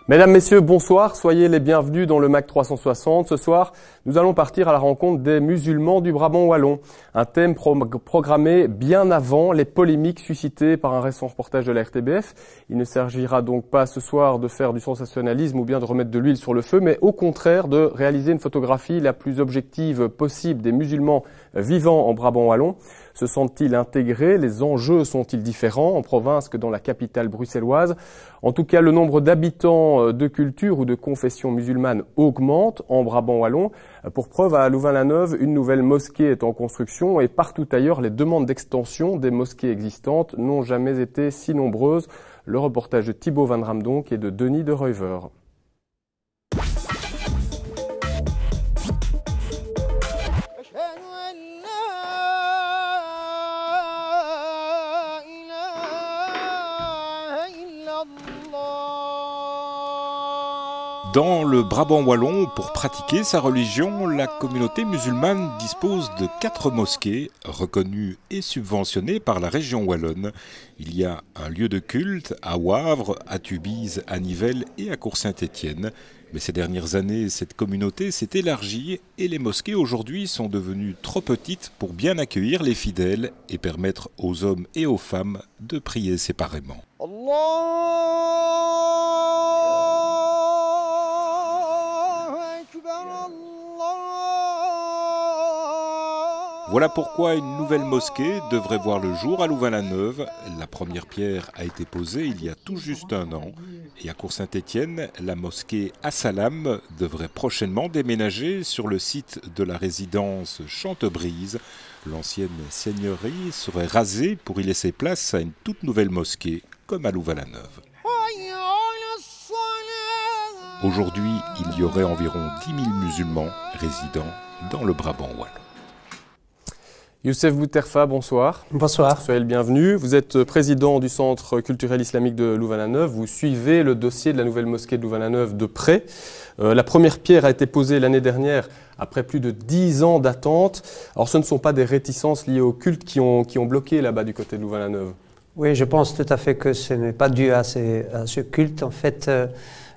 Mesdames, Messieurs, bonsoir, soyez les bienvenus dans le MAC 360. Ce soir, nous allons partir à la rencontre des musulmans du Brabant wallon. Un thème programmé bien avant les polémiques suscitées par un récent reportage de la RTBF. Il ne s'agira donc pas ce soir de faire du sensationnalisme ou bien de remettre de l'huile sur le feu, mais au contraire de réaliser une photographie la plus objective possible des musulmans vivant en Brabant wallon. Se sentent-ils intégrés? Les enjeux sont-ils différents en province que dans la capitale bruxelloise? En tout cas, le nombre d'habitants de culture ou de confession musulmane augmente en Brabant wallon. Pour preuve, à Louvain-la-Neuve, une nouvelle mosquée est en construction et partout ailleurs, les demandes d'extension des mosquées existantes n'ont jamais été si nombreuses. Le reportage de Thibaut Van Ramdonk et de Denis de Ruyver. Dans le Brabant wallon, pour pratiquer sa religion, la communauté musulmane dispose de 4 mosquées reconnues et subventionnées par la région wallonne. Il y a un lieu de culte à Wavre, à Tubize, à Nivelles et à Cour-Saint-Étienne. Mais ces dernières années, cette communauté s'est élargie et les mosquées aujourd'hui sont devenues trop petites pour bien accueillir les fidèles et permettre aux hommes et aux femmes de prier séparément. Voilà pourquoi une nouvelle mosquée devrait voir le jour à Louvain-la-Neuve. La première pierre a été posée il y a tout juste un an. Et à Cour-Saint-Étienne, la mosquée Assalam devrait prochainement déménager sur le site de la résidence Chantebrise. L'ancienne seigneurie serait rasée pour y laisser place à une toute nouvelle mosquée, comme à Louvain-la-Neuve. Aujourd'hui, il y aurait environ 10 000 musulmans résidant dans le Brabant wallon. Youssef Bouterfa, bonsoir. Bonsoir. Soyez le bienvenu. Vous êtes président du Centre culturel islamique de Louvain-la-Neuve. Vous suivez le dossier de la nouvelle mosquée de Louvain-la-Neuve de près. La première pierre a été posée l'année dernière après plus de 10 ans d'attente. Alors ce ne sont pas des réticences liées au culte qui ont bloqué là-bas du côté de Louvain-la-Neuve? Oui, je pense tout à fait que ce n'est pas dû à ce culte. En fait,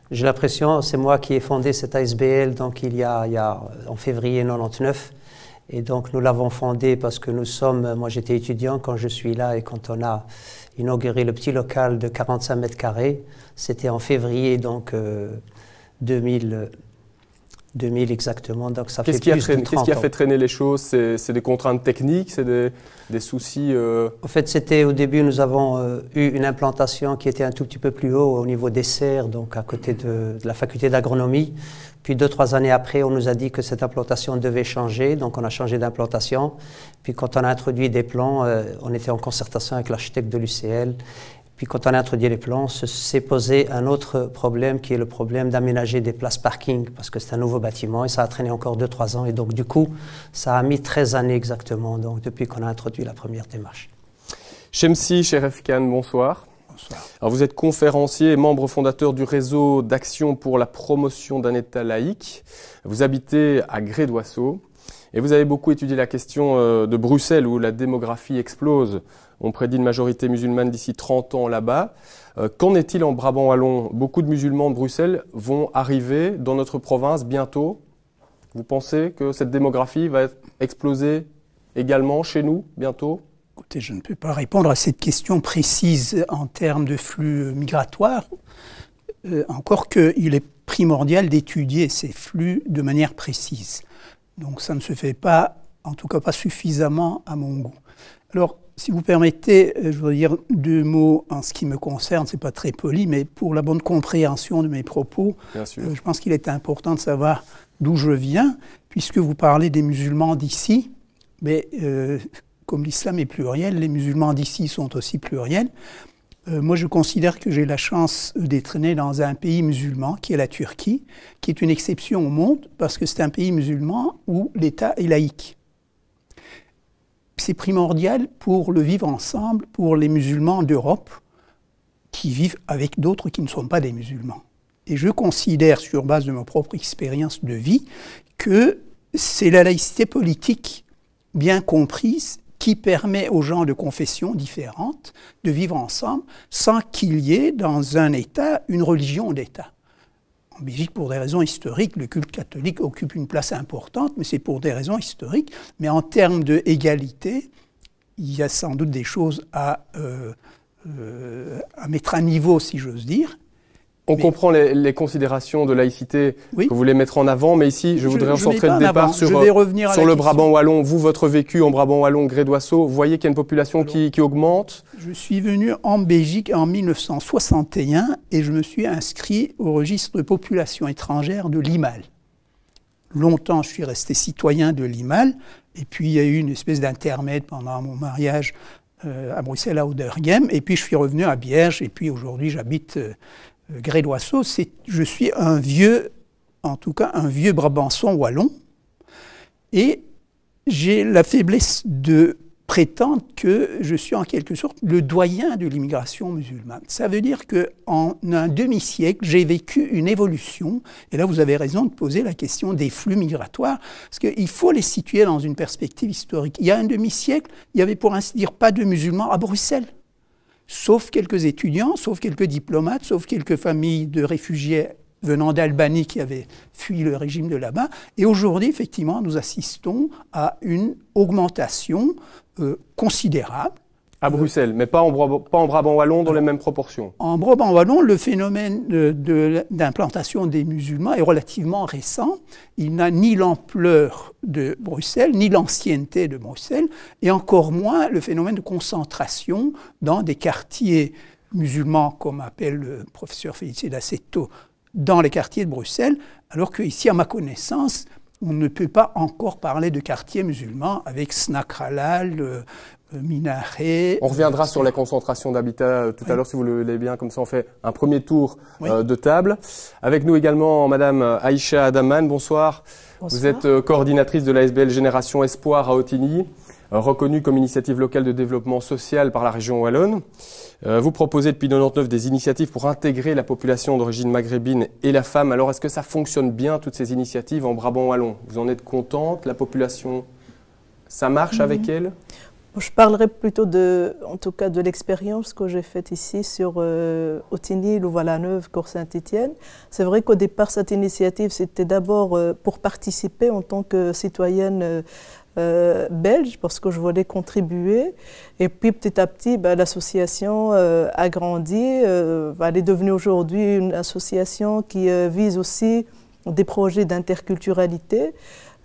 j'ai l'impression, c'est moi qui ai fondé cette ASBL donc il y a en février 99. Et donc nous l'avons fondé parce que moi j'étais étudiant quand je suis là et quand on a inauguré le petit local de 45 mètres carrés, c'était en février donc 2000 exactement, donc ça fait plus de 30 ans. Qu'est-ce qui a fait traîner les choses? C'est des contraintes techniques, c'est des soucis En fait, au début, nous avons eu une implantation qui était un tout petit peu plus haut au niveau des serres, donc à côté de la faculté d'agronomie. Puis 2-3 années après, on nous a dit que cette implantation devait changer, donc on a changé d'implantation. Puis quand on a introduit des plans, on était en concertation avec l'architecte de l'UCL. Puis quand on a introduit les plans, s'est posé un autre problème qui est le problème d'aménager des places parking parce que c'est un nouveau bâtiment et ça a traîné encore 2-3 ans. Et donc du coup, ça a mis 13 années exactement donc, depuis qu'on a introduit la première démarche. Chemsi Cheref Khan, bonsoir. Bonsoir. Alors vous êtes conférencier et membre fondateur du réseau d'action pour la promotion d'un État laïque. Vous habitez à Gré-d'Oisseau et vous avez beaucoup étudié la question de Bruxelles où la démographie explose. On prédit une majorité musulmane d'ici 30 ans là-bas. Qu'en est-il en Brabant wallon? Beaucoup de musulmans de Bruxelles vont arriver dans notre province bientôt. Vous pensez que cette démographie va exploser également chez nous bientôt? Écoutez, je ne peux pas répondre à cette question précise en termes de flux migratoires, encore qu'il est primordial d'étudier ces flux de manière précise. Donc ça ne se fait pas, en tout cas pas suffisamment à mon goût. Alors, si vous permettez, je voudrais dire 2 mots en ce qui me concerne, ce n'est pas très poli, mais pour la bonne compréhension de mes propos, je pense qu'il est important de savoir d'où je viens, puisque vous parlez des musulmans d'ici, mais comme l'islam est pluriel, les musulmans d'ici sont aussi pluriels. Moi, je considère que j'ai la chance d'être né dans un pays musulman, qui est la Turquie, qui est une exception au monde, parce que c'est un pays musulman où l'État est laïque. C'est primordial pour le vivre ensemble, pour les musulmans d'Europe, qui vivent avec d'autres qui ne sont pas des musulmans. Et je considère, sur base de ma propre expérience de vie, que c'est la laïcité politique bien comprise qui permet aux gens de confessions différentes de vivre ensemble sans qu'il y ait dans un État une religion d'État. En Belgique, pour des raisons historiques, le culte catholique occupe une place importante, mais c'est pour des raisons historiques. Mais en termes d'égalité, il y a sans doute des choses à mettre à niveau, si j'ose dire. On comprend les considérations de laïcité que vous voulez mettre en avant, mais ici, je voudrais centrer le départ sur le Brabant wallon. Vous, votre vécu en Brabant wallon, Gré d'Oisseau, vous voyez qu'il y a une population qui augmente? Je suis venu en Belgique en 1961 et je me suis inscrit au registre de population étrangère de Limal. Longtemps, je suis resté citoyen de Limal, et puis il y a eu une espèce d'intermède pendant mon mariage à Bruxelles, à Ouderghem, et puis je suis revenu à Bierge, et puis aujourd'hui j'habite Gré d'Oisseau. Je suis un vieux Brabançon wallon, et j'ai la faiblesse de prétendre que je suis en quelque sorte le doyen de l'immigration musulmane. Ça veut dire qu'en un demi-siècle, j'ai vécu une évolution, et là vous avez raison de poser la question des flux migratoires, parce qu'il faut les situer dans une perspective historique. Il y a un demi-siècle, il n'y avait pour ainsi dire pas de musulmans à Bruxelles, sauf quelques étudiants, sauf quelques diplomates, sauf quelques familles de réfugiés venant d'Albanie qui avaient fui le régime de là-bas. Et aujourd'hui, effectivement, nous assistons à une augmentation considérable. À Bruxelles, mais pas en Brabant wallon dans les mêmes proportions. En Brabant wallon, le phénomène d'implantation des musulmans est relativement récent. Il n'a ni l'ampleur de Bruxelles, ni l'ancienneté de Bruxelles, et encore moins le phénomène de concentration dans des quartiers musulmans, comme appelle le professeur Félicien d'Assetto, dans les quartiers de Bruxelles, alors qu'ici, à ma connaissance, on ne peut pas encore parler de quartiers musulmans avec snack halal, minaret. On reviendra sur la concentration d'habitat tout à l'heure, si vous le voulez bien. Comme ça, on fait un premier tour de table. Avec nous également, Madame Aïcha Adaman. Bonsoir. Vous êtes coordinatrice de l'ASBL Génération Espoir à Ottignies, reconnue comme initiative locale de développement social par la région wallonne. Vous proposez depuis 1999 des initiatives pour intégrer la population d'origine maghrébine et la femme. Alors, est-ce que ça fonctionne bien, toutes ces initiatives en Brabant wallon? Vous en êtes contente? La population, ça marche avec elle? Je parlerai plutôt en tout cas de l'expérience que j'ai faite ici sur Ottignies, Louvain-la-Neuve, Corse-Saint-Étienne. C'est vrai qu'au départ, cette initiative, c'était d'abord pour participer en tant que citoyenne belge, parce que je voulais contribuer. Et puis petit à petit, l'association a grandi. Elle est devenue aujourd'hui une association qui vise aussi des projets d'interculturalité.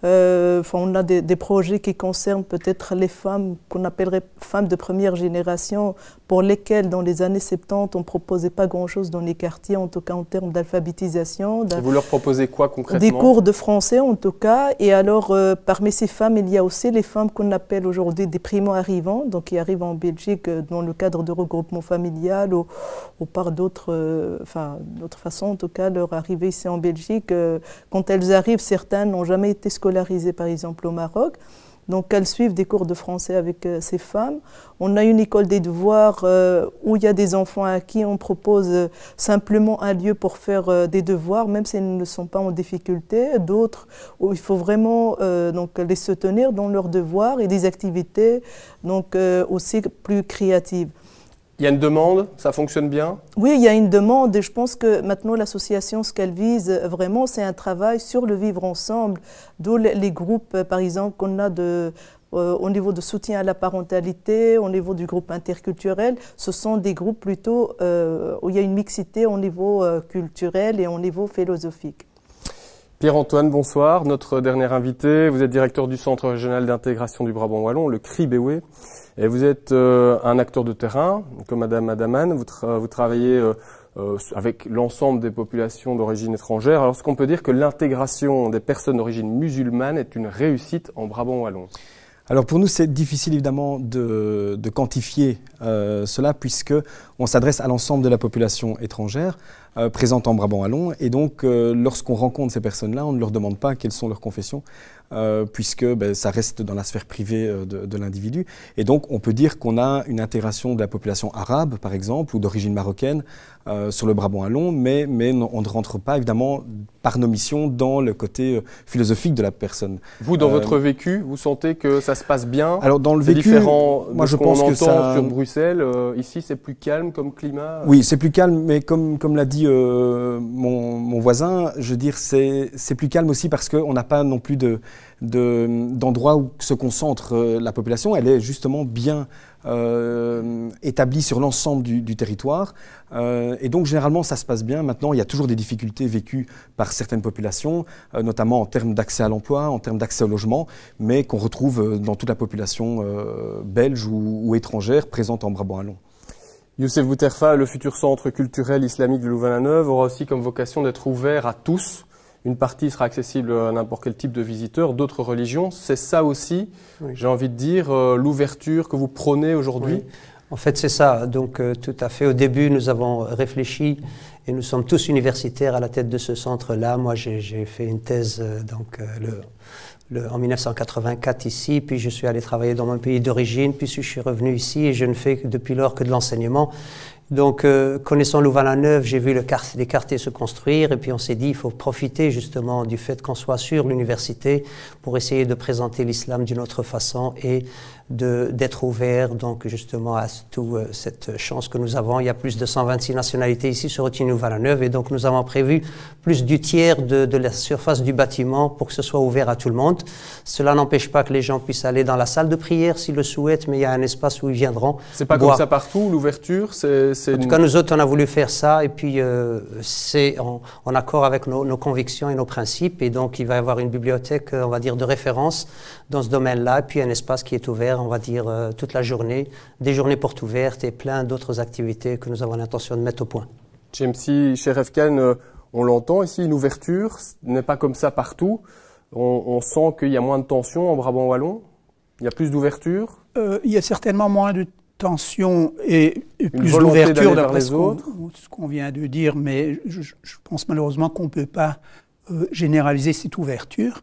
On a des projets qui concernent peut-être les femmes qu'on appellerait femmes de première génération, pour lesquelles dans les années 70 on ne proposait pas grand-chose dans les quartiers, en tout cas en termes d'alphabétisation. Vous leur proposez quoi concrètement? Des cours de français en tout cas. Et alors parmi ces femmes, il y a aussi les femmes qu'on appelle aujourd'hui des primo-arrivants, donc qui arrivent en Belgique dans le cadre de regroupement familial ou par d'autres façons. En tout cas, leur arrivée ici en Belgique, quand elles arrivent, certaines n'ont jamais été scolarisées par exemple au Maroc. Donc elles suivent des cours de français avec ces femmes. On a une école des devoirs où il y a des enfants à qui on propose simplement un lieu pour faire des devoirs, même s'ils ne sont pas en difficulté. D'autres où il faut vraiment les soutenir dans leurs devoirs, et des activités aussi plus créatives. Il y a une demande, ça fonctionne bien? Oui, il y a une demande, et je pense que maintenant l'association, ce qu'elle vise vraiment, c'est un travail sur le vivre ensemble, d'où les groupes, par exemple, qu'on a au niveau de soutien à la parentalité, au niveau du groupe interculturel. Ce sont des groupes plutôt où il y a une mixité au niveau culturel et au niveau philosophique. Pierre-Antoine, bonsoir. Notre dernier invité, vous êtes directeur du Centre régional d'intégration du Brabant wallon, le CRIBEWE. Et vous êtes un acteur de terrain, comme Madame Adaman. Vous travaillez avec l'ensemble des populations d'origine étrangère. Alors, est-ce qu'on peut dire que l'intégration des personnes d'origine musulmane est une réussite en Brabant wallon? Alors pour nous, c'est difficile évidemment de quantifier cela, puisque on s'adresse à l'ensemble de la population étrangère présente en Brabant wallon, et donc lorsqu'on rencontre ces personnes-là, on ne leur demande pas quelles sont leurs confessions, puisque ça reste dans la sphère privée de l'individu. Et donc on peut dire qu'on a une intégration de la population arabe, par exemple, ou d'origine marocaine sur le Brabant wallon, mais on ne rentre pas évidemment par nos missions dans le côté philosophique de la personne. Vous, dans votre vécu, vous sentez que ça se passe bien? Alors dans le vécu, différent moi je pense pense que ça... sur Bruxelles, ici c'est plus calme comme climat? Oui, c'est plus calme, mais comme l'a dit dit mon voisin, je veux dire, c'est plus calme aussi parce qu'on n'a pas non plus d'endroit où se concentre la population. Elle est justement bien établie sur l'ensemble du territoire. Et donc, généralement, ça se passe bien. Maintenant, il y a toujours des difficultés vécues par certaines populations, notamment en termes d'accès à l'emploi, en termes d'accès au logement, mais qu'on retrouve dans toute la population belge ou étrangère présente en Brabant wallon. Youssef Bouterfa, le futur centre culturel islamique de Louvain-la-Neuve aura aussi comme vocation d'être ouvert à tous. Une partie sera accessible à n'importe quel type de visiteurs, d'autres religions. C'est ça aussi, oui. J'ai envie de dire, l'ouverture que vous prônez aujourd'hui. Oui. En fait, c'est ça. Donc, tout à fait. Au début, nous avons réfléchi et nous sommes tous universitaires à la tête de ce centre-là. Moi, j'ai fait une thèse en 1984 ici, puis je suis allé travailler dans mon pays d'origine, puis je suis revenu ici et je ne fais depuis lors que de l'enseignement. Donc, connaissant Louvain-la-Neuve, j'ai vu les quartiers se construire et puis on s'est dit il faut profiter justement du fait qu'on soit sur l'université pour essayer de présenter l'islam d'une autre façon et d'être ouvert donc justement à toute cette chance que nous avons. Il y a plus de 126 nationalités ici sur Otigny-Louvain-la-Neuve et donc nous avons prévu plus du tiers de la surface du bâtiment pour que ce soit ouvert à tout le monde. Cela n'empêche pas que les gens puissent aller dans la salle de prière s'ils le souhaitent, mais il y a un espace où ils viendront. C'est pas comme ça partout, l'ouverture, en tout cas, nous autres, on a voulu faire ça et puis c'est en accord avec nos convictions et nos principes. Et donc, il va y avoir une bibliothèque, on va dire, de référence dans ce domaine-là. Et puis, un espace qui est ouvert, on va dire, toute la journée. Des journées portes ouvertes et plein d'autres activités que nous avons l'intention de mettre au point. Jemsi Cheref Khan, on l'entend ici, une ouverture n'est pas comme ça partout. On sent qu'il y a moins de tension en Brabant wallon. Il y a plus d'ouverture. Il y a certainement moins de tension et plus d'ouverture d'après ce qu'on vient de dire, mais je pense malheureusement qu'on ne peut pas généraliser cette ouverture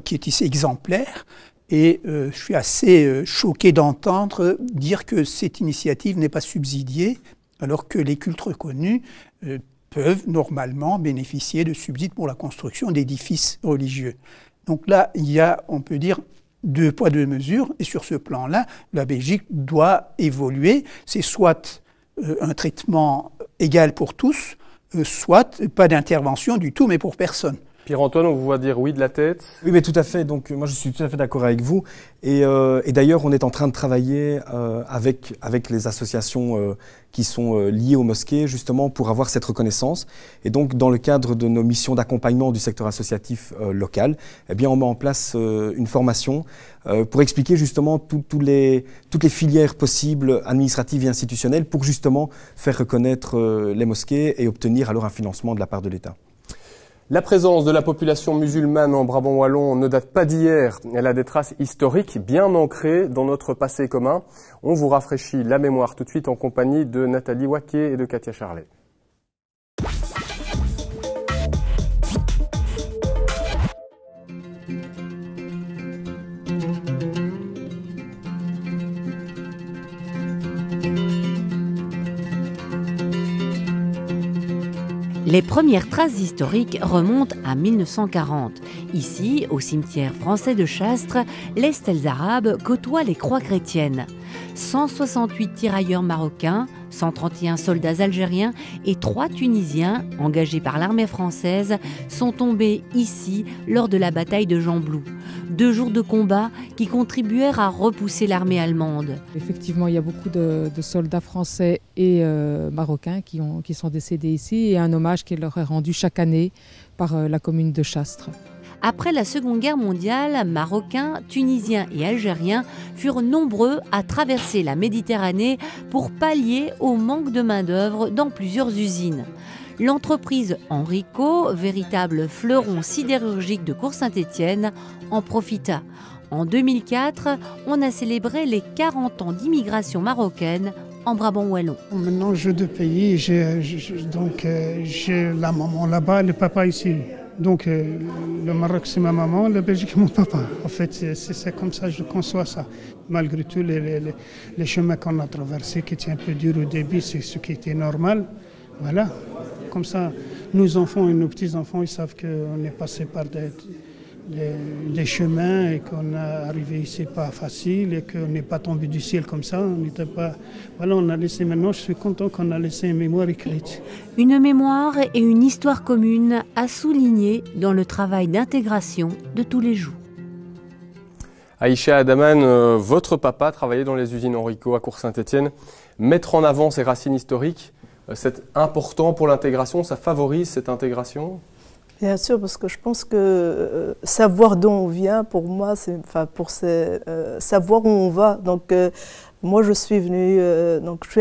qui est ici exemplaire. Et je suis assez choqué d'entendre dire que cette initiative n'est pas subsidiée, alors que les cultes reconnus peuvent normalement bénéficier de subsides pour la construction d'édifices religieux. Donc là, il y a, on peut dire, 2 poids 2 mesures, et sur ce plan-là, la Belgique doit évoluer. C'est soit un traitement égal pour tous, soit pas d'intervention du tout, mais pour personne. Pierre-Antoine, on vous voit dire oui de la tête. Oui, mais tout à fait. Donc, moi, je suis tout à fait d'accord avec vous. Et d'ailleurs, on est en train de travailler avec les associations qui sont liées aux mosquées, justement, pour avoir cette reconnaissance. Et donc, dans le cadre de nos missions d'accompagnement du secteur associatif local, eh bien, on met en place une formation pour expliquer justement toutes les filières possibles, administratives et institutionnelles, pour justement faire reconnaître les mosquées et obtenir alors un financement de la part de l'État. La présence de la population musulmane en Brabant wallon ne date pas d'hier. Elle a des traces historiques bien ancrées dans notre passé commun. On vous rafraîchit la mémoire tout de suite en compagnie de Nathalie Waquet et de Katia Charlet. Les premières traces historiques remontent à 1940. Ici, au cimetière français de Chastres, les stèles arabes côtoient les croix chrétiennes. 168 tirailleurs marocains, 131 soldats algériens et 3 Tunisiens, engagés par l'armée française, sont tombés ici lors de la bataille de Gembloux. 2 jours de combat qui contribuèrent à repousser l'armée allemande. Effectivement, il y a beaucoup de soldats français et marocains qui sont décédés ici et un hommage qui leur est rendu chaque année par la commune de Chastres. Après la Seconde Guerre mondiale, Marocains, Tunisiens et Algériens furent nombreux à traverser la Méditerranée pour pallier au manque de main-d'œuvre dans plusieurs usines. L'entreprise Henrico, véritable fleuron sidérurgique de Cour-Saint-Étienne, en profita. En 2004, on a célébré les 40 ans d'immigration marocaine en Brabant wallon. Maintenant, j'ai 2 pays. J'ai la maman là-bas et le papa ici. Donc, le Maroc, c'est ma maman, la Belgique, mon papa. En fait, c'est comme ça que je conçois ça. Malgré tout, les chemins qu'on a traversés, qui étaient un peu durs au début, c'est ce qui était normal. Voilà. Comme ça, nos enfants et nos petits-enfants, ils savent qu'on est passé par des chemins et qu'on est arrivé ici pas facile et qu'on n'est pas tombé du ciel comme ça. On n'était pas. Voilà, on a laissé. Maintenant, je suis content qu'on a laissé une mémoire écrite. Une mémoire et une histoire commune à souligner dans le travail d'intégration de tous les jours. Aïcha Adaman, votre papa travaillait dans les usines Henrico à Cour-Saint-Étienne. Mettre en avant ses racines historiques, c'est important pour l'intégration, ça favorise cette intégration? Bien sûr, parce que je pense que savoir d'où on vient, pour moi, c'est savoir où on va. Donc, moi, je suis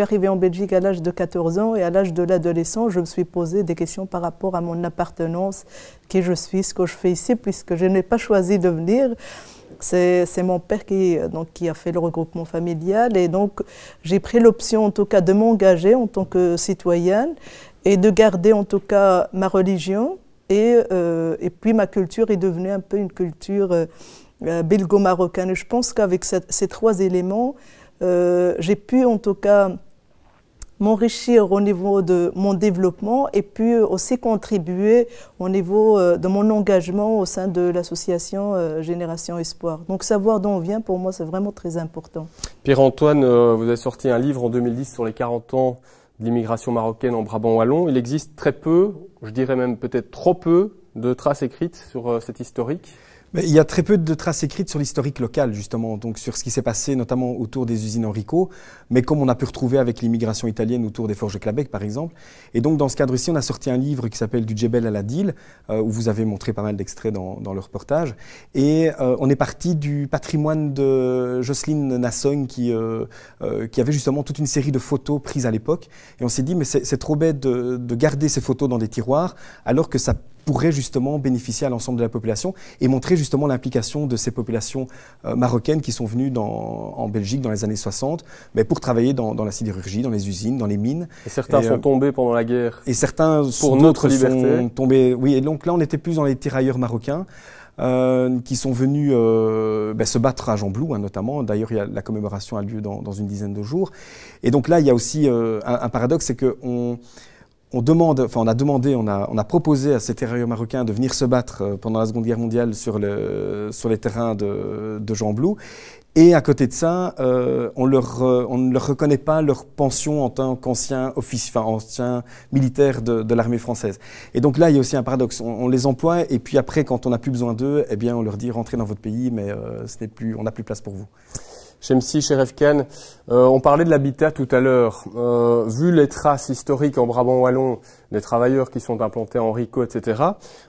arrivée en Belgique à l'âge de 14 ans et à l'âge de l'adolescent, je me suis posé des questions par rapport à mon appartenance, qui je suis, ce que je fais ici, puisque je n'ai pas choisi de venir. C'est mon père qui a fait le regroupement familial et donc j'ai pris l'option en tout cas de m'engager en tant que citoyenne et de garder en tout cas ma religion et puis ma culture est devenue un peu une culture belgo-marocaine. Et je pense qu'avec ces trois éléments, j'ai pu en tout cas m'enrichir au niveau de mon développement et puis aussi contribuer au niveau de mon engagement au sein de l'association Génération Espoir. Donc savoir d'où on vient, pour moi, c'est vraiment très important. Pierre-Antoine, vous avez sorti un livre en 2010 sur les 40 ans de l'immigration marocaine en Brabant wallon. Il existe très peu, je dirais même peut-être trop peu, de traces écrites sur cet historique. Mais il y a très peu de traces écrites sur l'historique local, justement, donc sur ce qui s'est passé notamment autour des usines Henrico, mais comme on a pu retrouver avec l'immigration italienne autour des forges de Clabec, par exemple. Et donc, dans ce cadre-ci, on a sorti un livre qui s'appelle Du Djebel à la Dile, où vous avez montré pas mal d'extraits dans le reportage. Et on est parti du patrimoine de Jocelyne Nassogne, qui avait justement toute une série de photos prises à l'époque. Et on s'est dit, mais c'est trop bête de garder ces photos dans des tiroirs, alors que ça pourrait justement bénéficier à l'ensemble de la population et montrer justement l'implication de ces populations marocaines qui sont venues en Belgique dans les années 60, mais pour travailler dans la sidérurgie, dans les usines, dans les mines. Et certains sont tombés pendant la guerre. Et certains, pour notre liberté, sont tombés. Oui, et donc là, on était plus dans les tirailleurs marocains. Qui sont venus se battre à Gembloux, notamment. D'ailleurs, la commémoration a lieu dans une dizaine de jours. Et donc là, il y a aussi un paradoxe, c'est qu'on a proposé à ces tirailleurs marocains de venir se battre pendant la Seconde Guerre mondiale sur les terrains de Gembloux. Et à côté de ça, on ne leur reconnaît pas leur pension en tant qu'anciens anciens militaires de l'armée française. Et donc là, il y a aussi un paradoxe. On les emploie et puis après, quand on n'a plus besoin d'eux, eh bien, on leur dit rentrez dans votre pays, mais on n'a plus place pour vous. Chemsi, Cheref Khan, on parlait de l'habitat tout à l'heure. Vu les traces historiques en Brabant wallon des travailleurs qui sont implantés en Henrico, etc.,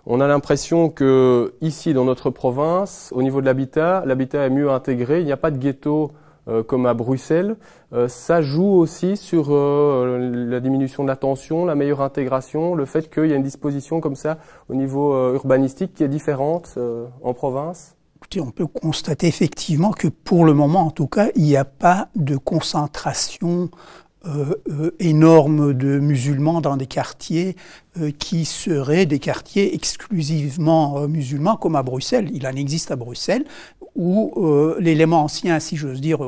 on a l'impression que ici, dans notre province, au niveau de l'habitat est mieux intégré. Il n'y a pas de ghetto comme à Bruxelles. Ça joue aussi sur la diminution de la tension, la meilleure intégration, le fait qu'il y a une disposition comme ça au niveau urbanistique qui est différente en province. On peut constater effectivement que pour le moment, en tout cas, il n'y a pas de concentration énorme de musulmans dans des quartiers qui seraient des quartiers exclusivement musulmans comme à Bruxelles. Il en existe à Bruxelles où l'élément ancien, si j'ose dire,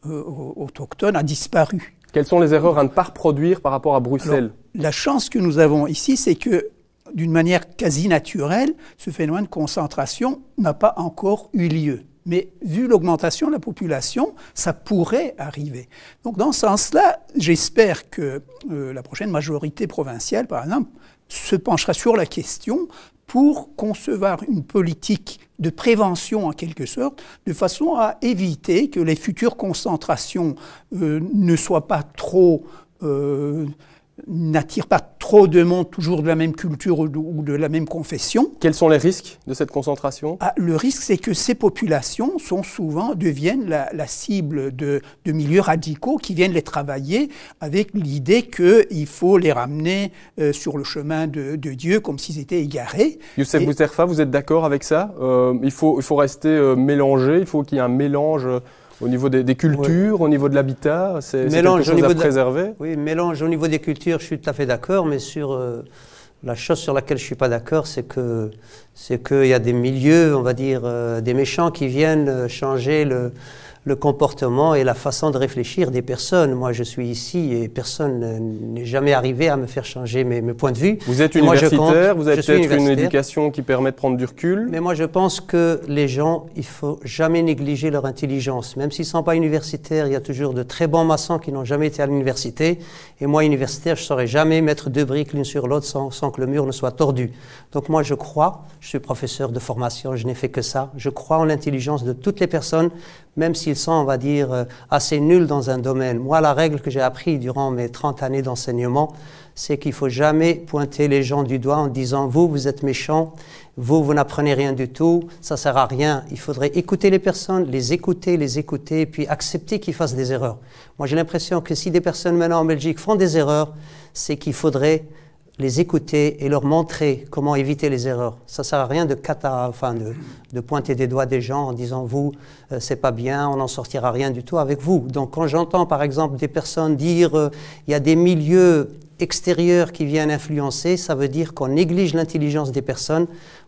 autochtone a disparu. Quelles sont les erreurs à ne pas reproduire par rapport à Bruxelles? Alors, la chance que nous avons ici, c'est que d'une manière quasi naturelle, ce phénomène de concentration n'a pas encore eu lieu. Mais vu l'augmentation de la population, ça pourrait arriver. Donc dans ce sens-là, j'espère que la prochaine majorité provinciale, par exemple, se penchera sur la question pour concevoir une politique de prévention en quelque sorte, de façon à éviter que les futures concentrations ne soient pas trop... n'attire pas trop de monde toujours de la même culture ou de la même confession. Quels sont les risques de cette concentration? Le risque, c'est que ces populations deviennent la cible de milieux radicaux qui viennent les travailler avec l'idée qu'il faut les ramener sur le chemin de Dieu comme s'ils étaient égarés. Youssef Bousterfa, vous êtes d'accord avec ça? Il faut rester mélangé, il faut qu'il y ait un mélange au niveau des cultures, au niveau de l'habitat, c'est quelque chose à préserver? Oui, mélange au niveau des cultures, je suis tout à fait d'accord, mais sur la chose sur laquelle je ne suis pas d'accord, c'est qu'il y a des milieux, on va dire, des méchants qui viennent changer le comportement et la façon de réfléchir des personnes. Moi, je suis ici et personne n'est jamais arrivé à me faire changer mes points de vue. Vous êtes universitaire, vous avez peut-être une éducation qui permet de prendre du recul. Mais moi, je pense que les gens, il ne faut jamais négliger leur intelligence. Même s'ils ne sont pas universitaires, il y a toujours de très bons maçons qui n'ont jamais été à l'université. Et moi, universitaire, je ne saurais jamais mettre deux briques l'une sur l'autre sans que le mur ne soit tordu. Donc moi, je crois, je suis professeur de formation, je n'ai fait que ça, je crois en l'intelligence de toutes les personnes, même s'ils sont, on va dire, assez nuls dans un domaine. Moi, la règle que j'ai apprise durant mes 30 années d'enseignement, c'est qu'il ne faut jamais pointer les gens du doigt en disant « vous êtes méchants, vous n'apprenez rien du tout, ça ne sert à rien ». Il faudrait écouter les personnes, les écouter, et puis accepter qu'ils fassent des erreurs. Moi, j'ai l'impression que si des personnes maintenant en Belgique font des erreurs, c'est qu'il faudrait les écouter et leur montrer comment éviter les erreurs. Ça ne sert à rien de pointer des doigts des gens en disant « vous, c'est pas bien, on n'en sortira rien du tout avec vous ». Donc quand j'entends par exemple des personnes dire il y a des milieux extérieurs qui viennent influencer, ça veut dire qu'on néglige l'intelligence des personnes.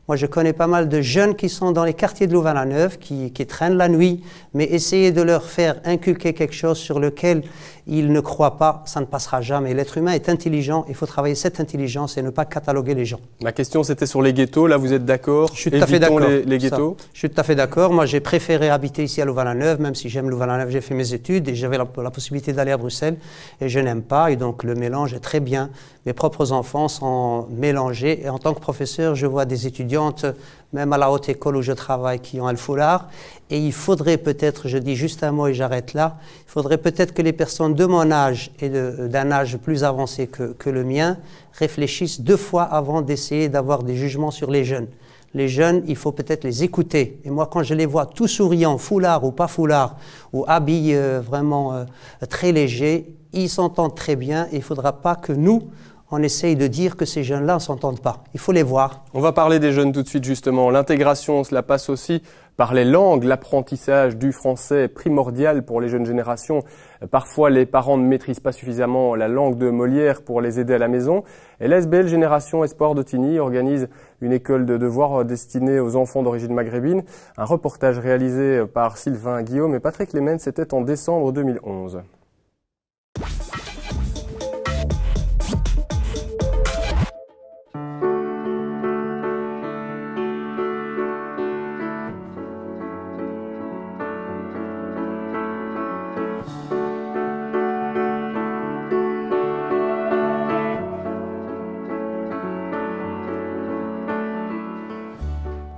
Moi, je connais pas mal de jeunes qui sont dans les quartiers de Louvain-la-Neuve, qui traînent la nuit, mais essayer de leur faire inculquer quelque chose sur lequel ils ne croient pas, ça ne passera jamais. L'être humain est intelligent, il faut travailler cette intelligence et ne pas cataloguer les gens. Ma question, c'était sur les ghettos. Là, vous êtes d'accord? Je suis tout à fait d'accord. Les ghettos? Je suis tout à fait d'accord. Moi, j'ai préféré habiter ici à Louvain-la-Neuve, même si j'aime Louvain-la-Neuve, j'ai fait mes études et j'avais la possibilité d'aller à Bruxelles et je n'aime pas. Et donc, le mélange est très bien. Mes propres enfants sont mélangés. Et en tant que professeur, je vois des étudiantes, même à la haute école où je travaille, qui ont un foulard. Et il faudrait peut-être, je dis juste un mot et j'arrête là, il faudrait peut-être que les personnes de mon âge et d'un âge plus avancé que le mien réfléchissent 2 fois avant d'essayer d'avoir des jugements sur les jeunes. Les jeunes, il faut peut-être les écouter. Et moi, quand je les vois tout souriants, foulard ou pas foulard, ou habillés vraiment très légers, ils s'entendent très bien et il ne faudra pas que nous, on essaye de dire que ces jeunes-là ne s'entendent pas. Il faut les voir. On va parler des jeunes tout de suite, justement. L'intégration, cela passe aussi par les langues. L'apprentissage du français est primordial pour les jeunes générations. Parfois, les parents ne maîtrisent pas suffisamment la langue de Molière pour les aider à la maison. Et l'ASBL Génération Espoir d'Ottignies organise une école de devoirs destinée aux enfants d'origine maghrébine. Un reportage réalisé par Sylvain Guillaume et Patrick Lemens, c'était en décembre 2011.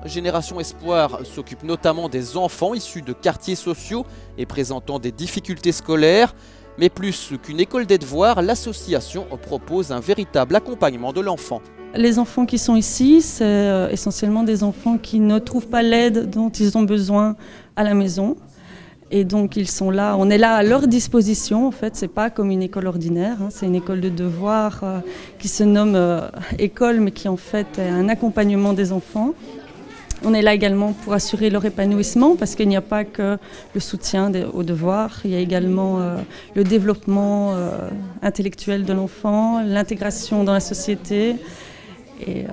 Génération Espoir s'occupe notamment des enfants issus de quartiers sociaux et présentant des difficultés scolaires. Mais plus qu'une école des devoirs, l'association propose un véritable accompagnement de l'enfant. Les enfants qui sont ici, c'est essentiellement des enfants qui ne trouvent pas l'aide dont ils ont besoin à la maison. Et donc ils sont là, on est là à leur disposition en fait, c'est pas comme une école ordinaire, hein, c'est une école de devoirs qui se nomme école mais qui en fait est un accompagnement des enfants. On est là également pour assurer leur épanouissement parce qu'il n'y a pas que le soutien aux devoirs, il y a également le développement intellectuel de l'enfant, l'intégration dans la société et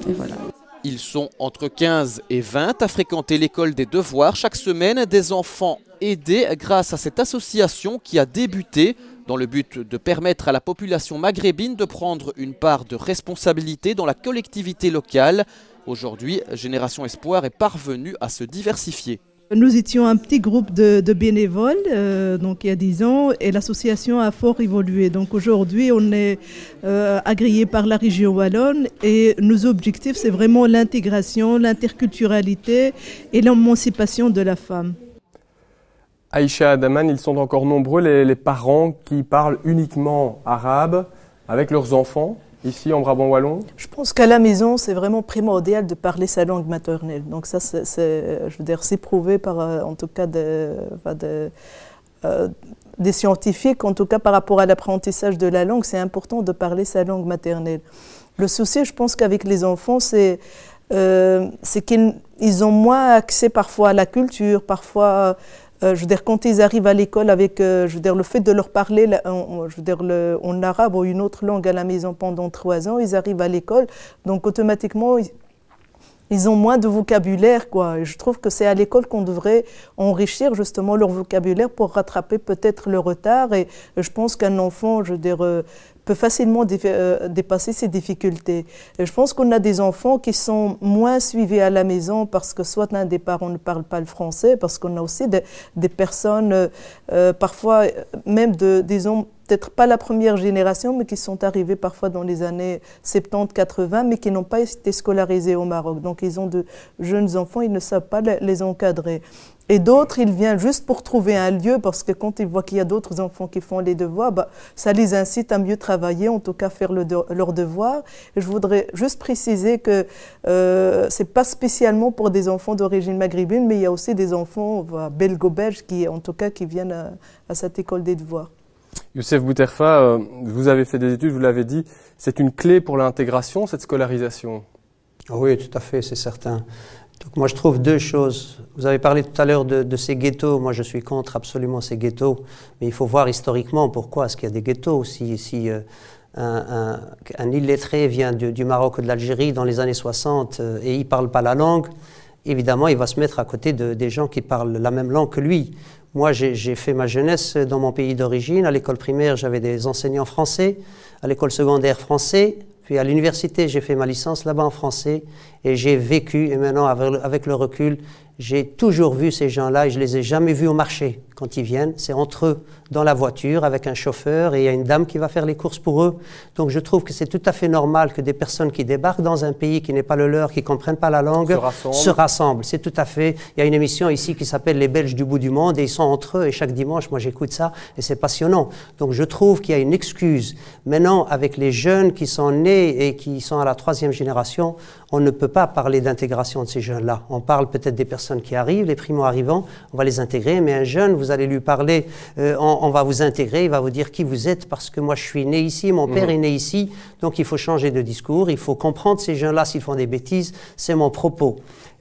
voilà. Ils sont entre 15 et 20 à fréquenter l'école des devoirs chaque semaine, des enfants aidés grâce à cette association qui a débuté dans le but de permettre à la population maghrébine de prendre une part de responsabilité dans la collectivité locale. Aujourd'hui, Génération Espoir est parvenue à se diversifier. Nous étions un petit groupe de bénévoles donc il y a 10 ans et l'association a fort évolué. Donc aujourd'hui on est agréé par la région wallonne et nos objectifs c'est vraiment l'intégration, l'interculturalité et l'émancipation de la femme. Aïcha Adaman, ils sont encore nombreux les parents qui parlent uniquement arabe avec leurs enfants. Ici, en Brabant Wallon? Je pense qu'à la maison, c'est vraiment primordial de parler sa langue maternelle. Donc ça, c'est prouvé par, en tout cas, des scientifiques, en tout cas par rapport à l'apprentissage de la langue, c'est important de parler sa langue maternelle. Le souci, je pense qu'avec les enfants, c'est qu'ils ont moins accès parfois à la culture, parfois... je veux dire, quand ils arrivent à l'école avec, je veux dire, le fait de leur parler, je veux dire, en arabe ou une autre langue à la maison pendant 3 ans, ils arrivent à l'école, donc automatiquement, ils ont moins de vocabulaire, quoi. Et je trouve que c'est à l'école qu'on devrait enrichir justement leur vocabulaire pour rattraper peut-être le retard. Et je pense qu'un enfant, je veux dire, peut facilement dépasser ces difficultés. Et je pense qu'on a des enfants qui sont moins suivis à la maison parce que soit l'un des parents ne parle pas le français, parce qu'on a aussi des personnes, parfois même disons, peut-être pas la première génération, mais qui sont arrivés parfois dans les années 70-80, mais qui n'ont pas été scolarisés au Maroc. Donc ils ont de jeunes enfants, ils ne savent pas les encadrer. Et d'autres, ils viennent juste pour trouver un lieu, parce que quand ils voient qu'il y a d'autres enfants qui font les devoirs, bah, ça les incite à mieux travailler, en tout cas faire leurs devoirs. Et je voudrais juste préciser que c'est pas spécialement pour des enfants d'origine maghrébine, mais il y a aussi des enfants belgo-belges qui, en tout cas, qui viennent à cette école des devoirs. Youssef Bouterfa, vous avez fait des études, vous l'avez dit, c'est une clé pour l'intégration, cette scolarisation? Oui, tout à fait, c'est certain. Donc moi je trouve deux choses. Vous avez parlé tout à l'heure de ces ghettos. Moi je suis contre absolument ces ghettos. Mais il faut voir historiquement pourquoi est-ce qu'il y a des ghettos. Si un illettré vient du Maroc ou de l'Algérie dans les années 60 et il ne parle pas la langue, évidemment il va se mettre à côté des gens qui parlent la même langue que lui. Moi j'ai fait ma jeunesse dans mon pays d'origine. À l'école primaire j'avais des enseignants français, à l'école secondaire français. Puis à l'université, j'ai fait ma licence là-bas en français et j'ai vécu, et maintenant avec le recul, j'ai toujours vu ces gens-là et je les ai jamais vus au marché. Quand ils viennent, c'est entre eux, dans la voiture, avec un chauffeur et il y a une dame qui va faire les courses pour eux. Donc je trouve que c'est tout à fait normal que des personnes qui débarquent dans un pays qui n'est pas le leur, qui ne comprennent pas la langue, se rassemblent. C'est tout à fait... Il y a une émission ici qui s'appelle Les Belges du bout du monde et ils sont entre eux et chaque dimanche, moi j'écoute ça et c'est passionnant. Donc je trouve qu'il y a une excuse. Maintenant, avec les jeunes qui sont nés et qui sont à la 3e génération, on ne peut pas parler d'intégration de ces jeunes-là. On parle peut-être des personnes qui arrivent, les primo-arrivants, on va les intégrer, mais un jeune, vous allez lui parler, on va vous intégrer, il va vous dire qui vous êtes parce que moi je suis né ici, mon père est né ici, donc il faut changer de discours, il faut comprendre ces jeunes-là s'ils font des bêtises, c'est mon propos.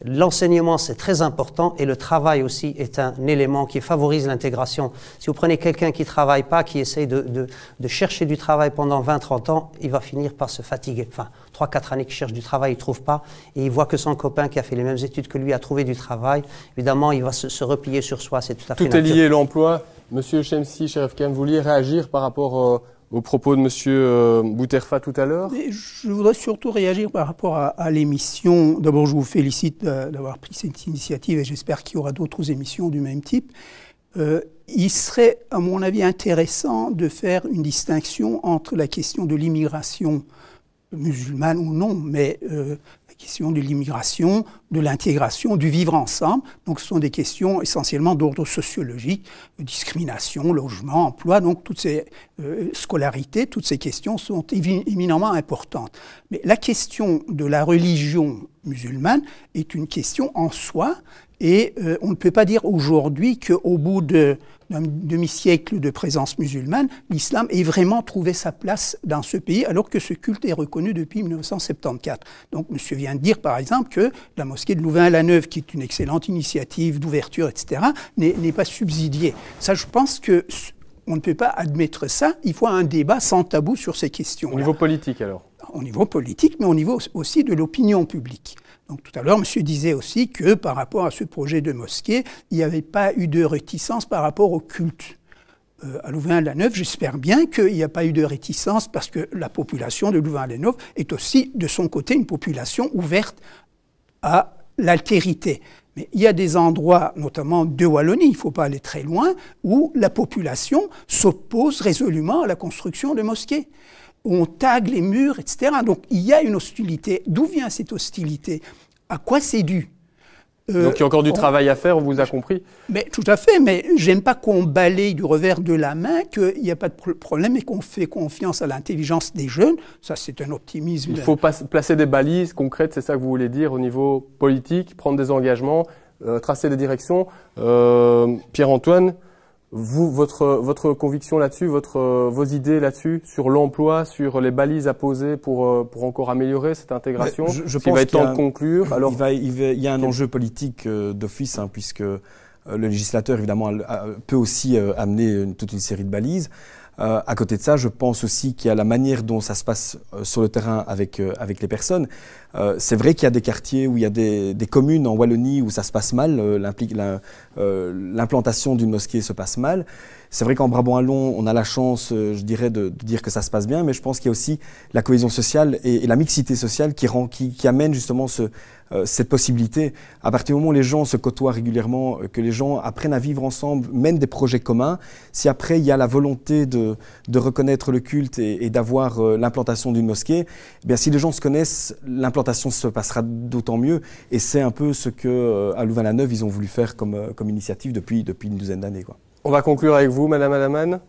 L'enseignement, c'est très important et le travail aussi est un élément qui favorise l'intégration. Si vous prenez quelqu'un qui ne travaille pas, qui essaye de chercher du travail pendant 20-30 ans, il va finir par se fatiguer. Enfin, 3-4 années qu'il cherche du travail, il ne trouve pas et il voit que son copain qui a fait les mêmes études que lui a trouvé du travail. Évidemment, il va se replier sur soi, c'est tout à fait naturel. Tout est lié, l'emploi. Monsieur Chemsi, Cherif Khem, vous vouliez réagir par rapport aux propos de Monsieur Bouterfa tout à l'heure? Je voudrais surtout réagir par rapport à l'émission. D'abord, je vous félicite d'avoir pris cette initiative et j'espère qu'il y aura d'autres émissions du même type. Il serait, à mon avis, intéressant de faire une distinction entre la question de l'immigration musulmane ou non, mais la question de l'immigration, de l'intégration, du vivre ensemble. Donc ce sont des questions essentiellement d'ordre sociologique, discrimination, logement, emploi, donc toutes ces scolarités, toutes ces questions sont éminemment importantes. Mais la question de la religion musulmane est une question en soi et on ne peut pas dire aujourd'hui qu'au bout d'un demi-siècle de présence musulmane, l'islam ait vraiment trouvé sa place dans ce pays, alors que ce culte est reconnu depuis 1974. Donc, monsieur vient de dire, par exemple, que la mosquée de Louvain-la-Neuve, qui est une excellente initiative d'ouverture, etc., n'est pas subsidiée. Ça, je pense que on ne peut pas admettre ça. Il faut un débat sans tabou sur ces questions. Au niveau politique, alors? Au niveau politique, mais au niveau aussi de l'opinion publique. Donc tout à l'heure, monsieur disait aussi que par rapport à ce projet de mosquée, il n'y avait pas eu de réticence par rapport au culte. À Louvain-la-Neuve, j'espère bien qu'il n'y a pas eu de réticence parce que la population de Louvain-la-Neuve est aussi, de son côté, une population ouverte à l'altérité. Mais il y a des endroits, notamment de Wallonie, il ne faut pas aller très loin, où la population s'oppose résolument à la construction de mosquées. On tague les murs, etc. Donc il y a une hostilité. D'où vient cette hostilité? À quoi c'est dû? Donc il y a encore du travail à faire, on vous a compris? Mais, tout à fait, mais j'aime pas qu'on balaye du revers de la main, qu'il n'y a pas de problème et qu'on fait confiance à l'intelligence des jeunes. Ça, c'est un optimisme. Il faut placer des balises concrètes, c'est ça que vous voulez dire, au niveau politique, prendre des engagements, tracer des directions. Pierre-Antoine, vous, votre conviction là-dessus, vos idées là-dessus, sur l'emploi, sur les balises à poser pour encore améliorer cette intégration, je pense qu'il va être temps de conclure. Alors, il y a un enjeu politique d'office, hein, puisque le législateur, évidemment, peut aussi amener toute une série de balises. À côté de ça, je pense aussi qu'il y a la manière dont ça se passe sur le terrain avec les personnes. C'est vrai qu'il y a des quartiers où il y a des communes en Wallonie où ça se passe mal, l'implantation d'une mosquée se passe mal. C'est vrai qu'en Brabant-Wallon, on a la chance, je dirais, de dire que ça se passe bien, mais je pense qu'il y a aussi la cohésion sociale et la mixité sociale qui amène justement cette possibilité. À partir du moment où les gens se côtoient régulièrement, que les gens apprennent à vivre ensemble, mènent des projets communs, si après il y a la volonté de reconnaître le culte et d'avoir l'implantation d'une mosquée, eh bien si les gens se connaissent, l'implantation se passera d'autant mieux. Et c'est un peu ce qu'à Louvain-la-Neuve, ils ont voulu faire comme initiative depuis une douzaine d'années, quoi. On va conclure avec vous, Madame Adaman.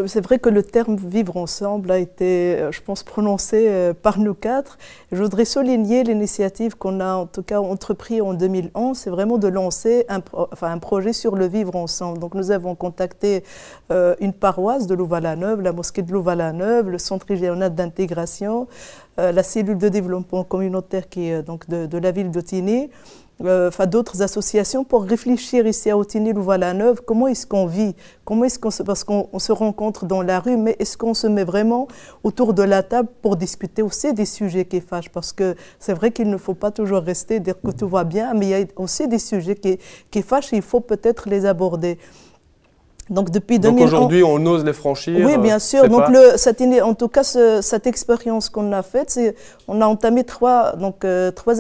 C'est vrai que le terme « vivre ensemble » a été, je pense, prononcé par nous quatre. Je voudrais souligner l'initiative qu'on a en tout cas entrepris en 2011, c'est vraiment de lancer un projet sur le vivre ensemble. Donc nous avons contacté une paroisse de Louvain-la-Neuve, la mosquée de Louvain-la-Neuve, le centre régional d'intégration, la cellule de développement communautaire qui est donc de la ville d'Ottignies, d'autres associations pour réfléchir ici à Ottignies, Louvain-la-Neuve, comment est-ce qu'on vit, parce qu'on se rencontre dans la rue, mais est-ce qu'on se met vraiment autour de la table pour discuter aussi des sujets qui fâchent, parce que c'est vrai qu'il ne faut pas toujours rester, dire que tout va bien, mais il y a aussi des sujets qui fâchent et il faut peut-être les aborder. Donc depuis 2000 Donc aujourd'hui, on ose les franchir. Oui, bien sûr. Donc en tout cas, cette expérience qu'on a faite, on a entamé trois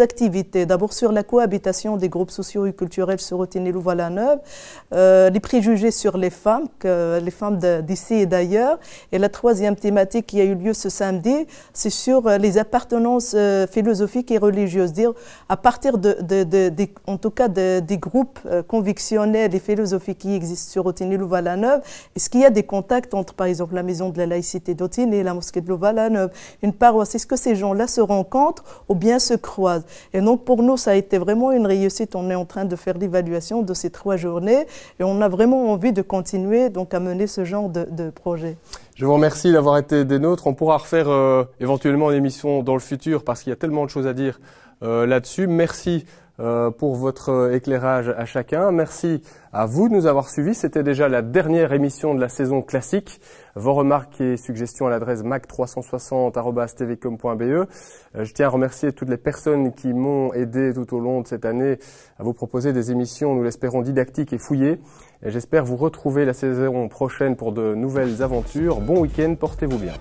activités. D'abord sur la cohabitation des groupes sociaux et culturels sur Ottignies, Louvain-la-Neuve, les préjugés sur les femmes d'ici et d'ailleurs. Et la troisième thématique qui a eu lieu ce samedi, c'est sur les appartenances philosophiques et religieuses. Dire à partir en tout cas des groupes convictionnels et philosophiques qui existent sur Ottignies, Louvain-la-Neuve, est-ce qu'il y a des contacts entre, par exemple, la maison de la laïcité d'Ottignies et la mosquée de Louvain-la-Neuve, une paroisse? Est-ce que ces gens-là se rencontrent ou bien se croisent? Et donc, pour nous, ça a été vraiment une réussite. On est en train de faire l'évaluation de ces 3 journées et on a vraiment envie de continuer donc, à mener ce genre de projet. Je vous remercie d'avoir été des nôtres. On pourra refaire éventuellement une émission dans le futur parce qu'il y a tellement de choses à dire là-dessus. Merci pour votre éclairage à chacun. Merci à vous de nous avoir suivis. C'était déjà la dernière émission de la saison classique. Vos remarques et suggestions à l'adresse mac360@tvcom.be. Je tiens à remercier toutes les personnes qui m'ont aidé tout au long de cette année à vous proposer des émissions, nous l'espérons, didactiques et fouillées. Et j'espère vous retrouver la saison prochaine pour de nouvelles aventures. Bon week-end, portez-vous bien.